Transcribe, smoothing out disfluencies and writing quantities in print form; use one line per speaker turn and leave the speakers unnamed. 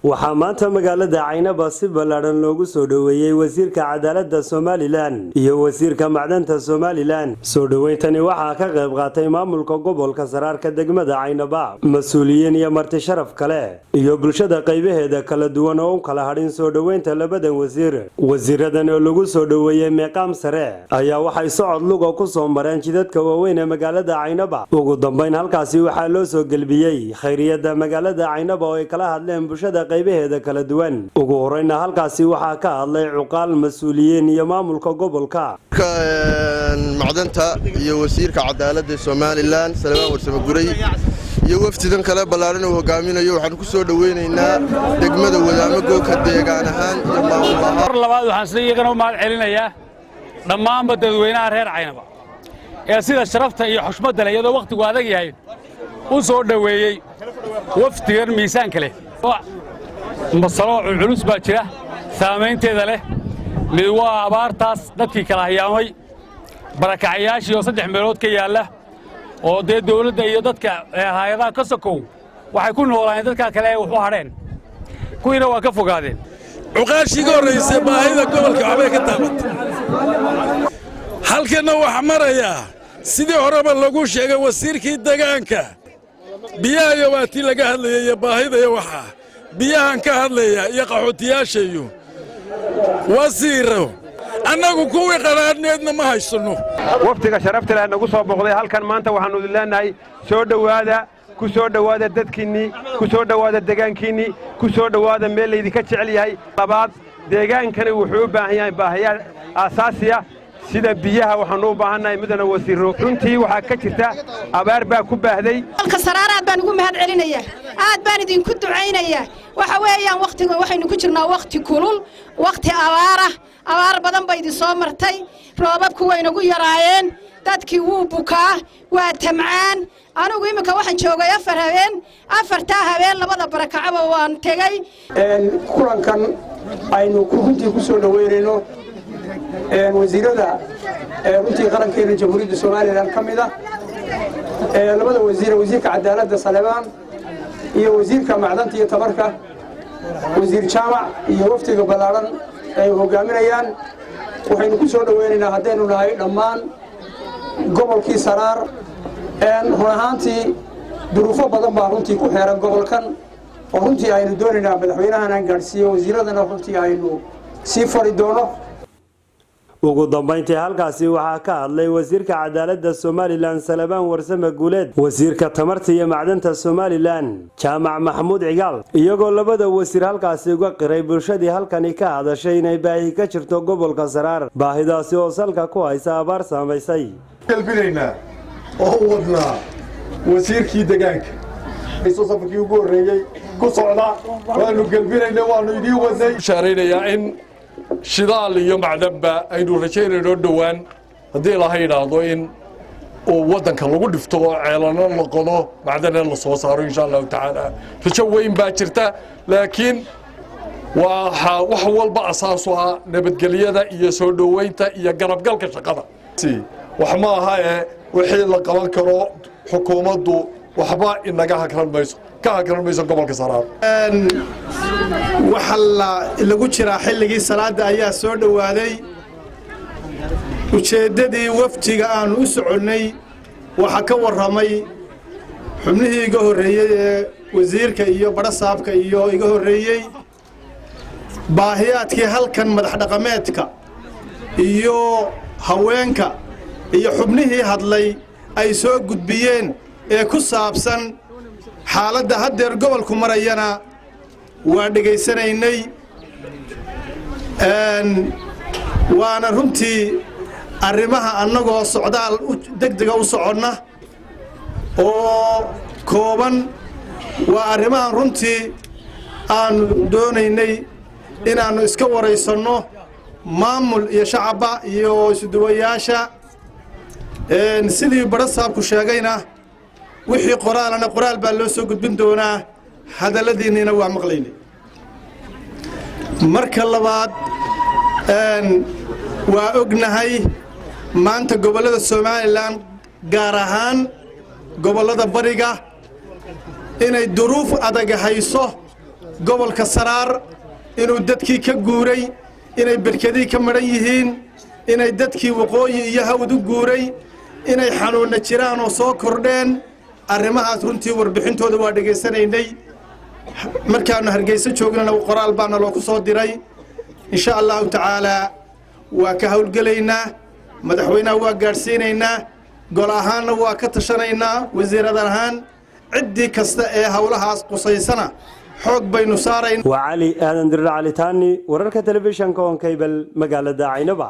waxaa maanta magaalada Caynaba si ballaaran loogu soo dhaweeyay wasiirka cadaaladda Somaliland iyo wasiirka macdanta Somaliland. Soo dhaweyntani waxaa ka qayb qaatay maamulka gobolka Saraarka degmada Caynaba, mas'uuliyiin iyo marti sharaf kale iyo bulshada qaybaheeda kala duwan oo kala hadhin soo dhaweynta labadan wasiir. Wasiiradan oo lagu soo dhaweeyay meeqaam sare ayaa waxay socod luga ku soo mareen jidadka waaweyn ee magaalada Caynaba. Ugu dambeyn halkaasi waxaa loo soo galbiyay khayriyada magaalada Caynaba oo ay kala hadleen bulshada qaybaheeda kala duwan. Ugu horeyna halkaasi waxaa ka hadlay cuqaal, mas'uuliyiin iyo maamulka gobolka.
macdanta iyo wasiirka cadaaladda Somaliland Salmaan Warsame Guray iyo wafdidan kale ballaaran oo hogaaminayo waxaan ku soo dhaweynaynaa degmada Wadaamago ka deegaan ahaan iyo maamulka.
labaad waxaan sidoo mahad celinayaa dhammaan dadweynaha reer Caynaba ee sida sharafta iyo xushmadda leh iyadoo waqtigu adag yahay u soo dhaweeyay wafdigan miisaanka leh. masalo culus baa jira saameynteeda leh mid waa abaartaas dadkii kala hayaamay barakacayaashii oo 3 meelood ka yaala oo dawladda iyo dadka hay'adaha ka sokow waxay ku noolaan dadka kale wax u hadheen kuwiina waa ka fogaadeen.
cuqaashiga horeysay baahida gobolka waxbay ka taabatay halkana waxa maraya sidii horeba lagu sheegay wasiirkii deegaanka biyaha iyo waati laga hadlayay baahida iyo waxa biyahan ka hadlaya iyo qaxootiyaasha iyo wasiiro annagu kuwii qaraadneedna ma haysano.
waftiga sharafta leh nagu soo boqday halkan maanta waxaanu leenahay soo dhawaada ku soo dhawaada dadkiinni ku soo dhawaada deegaankiinni ku soo dhawaada meel idinka jecel yahay. labaad deegaankani wuxuu u baahan yahay baahiyaal aasaasiya sida biyaha waxaanu u baahanahay midna wasiiro runtii waxa ka jirta abaar baa ku baahday.
halka Saraaraad baan ugu mahad celinaya aad baan idinku ducaynaya waxa weeyaan waqtiga waxaynu ku jirnaa waqti kulul waqti abaar badan bay idin soo martay roobabku way nagu yaraayeen dadkii wuu bukaa waa tamcaan anigu imika waxaan joogay 4 habeen 4 habeen labada barakacaba waan tagay.
kulankan aynu runtii ku soo dhaweynayno wasiirada runtii qarankeena jamhuuriyadda Soomaaliland kamida labada wasiirka cadaaladda Salmaan iyo wasiirka macdanta iyo tamarka wasiir jaamac iyo waftiga ballaaran ay hogaaminayaan waxaynu ku soo dhaweynaynaa haddaynu nahay dhammaan gobolkii Saraar run ahaantii duruufo badan baa runtii ku xeeran gobolkan oo runtii aynu doonaynaa madaxweynahan aan gaarsiiyo wasiiradana runtii aynu sii fari doono.
ugu dambeyntii halkaasi waxaa ka hadlay wasiirka cadaaladda Somaliland Salmaan Warsame Guuleed, wasiirka tamarta iyo macdanta Somaliland Jaamac Maxamuud Cigaal, iyagoo labada wasiir halkaasi uga qiray bulshadii halkani ka hadashay inay baahi ka jirto gobolka Saraar, baahidaasi oo salka ku haysa abaar saameysay.
galbinayna oo wadnaa wasiirkii deegaanka isoo safarkii ugu horeeyay ku socda waanu galbinayna waanu idin wadnay
shaareynaya in shidaal iyo macdanba aynu rajaynayno dhawaan haddii ilaahay yidhaahdo in uu waddanka lagu dhifto oo ceelano la qodo macdana la soo saaro insha allahu tacaala. rajo weyn baa jirta laakiin wax walba asaas u ah nabadgelyada iyo soo dhaweynta iyo garabgalka shaqada. wax ma aha wixii la qaban karo xukuumaddu waxba inaga hakran mayso gobolka Saraar.
waxa lagu jiraa xilligii salaada ayaa soo dhawaaday ujeedadii waftiga aan u soconay waxa ka waramay xubnihii iga horeeyay ee wasiirka iyo barasaabka iyo iga horeeyay baahiyaadkii halkan madax dhaqameedka iyo haweenka iyo xubnihii hadlay ay soo gudbiyeen ee ku saabsan xaaladda haddeer gobolku marayana waa dhegaysanaynay waana runtii arrimaha annagoo socdaal degdega u soconna oo kooban waa arrimahan runtii aanu doonaynay inaannu iska waraysanno maamul iyo shacabba iyo isuduwayaasha sidii barasaabku sheegayna wixii qoraalana qoraal baa loo soo gudbin doonaa hadalladiinina waa maqlaynay. marka labaad waa ognahay maanta gobollada Somaliland gaar ahaan gobollada bariga inay duruuf adag hayso gobolka Saraar inuu dadkii ka guuray inay berkadii ka maran yihiin inay dadkii waqooyi iyo hawd u guuray inay xanuuna jiraan oo soo kordheen arrimahaas runtii warbixintooda waa dhageysanaynay markaanu Hargeysa joognana qoraal baana loo ku soo diray insha Allah ta'ala waa ka hawlgalaynaa madaxweynaha waa gaarsiinaynaa gol ahaanna waa ka tashanaynaa wasiirada ahaan ciddii kasta ee hawlahaas qusaysana xoog baynu saarayn
waa cali aadan dirir cali taani wararka telefishanka on cable magaalada Caynaba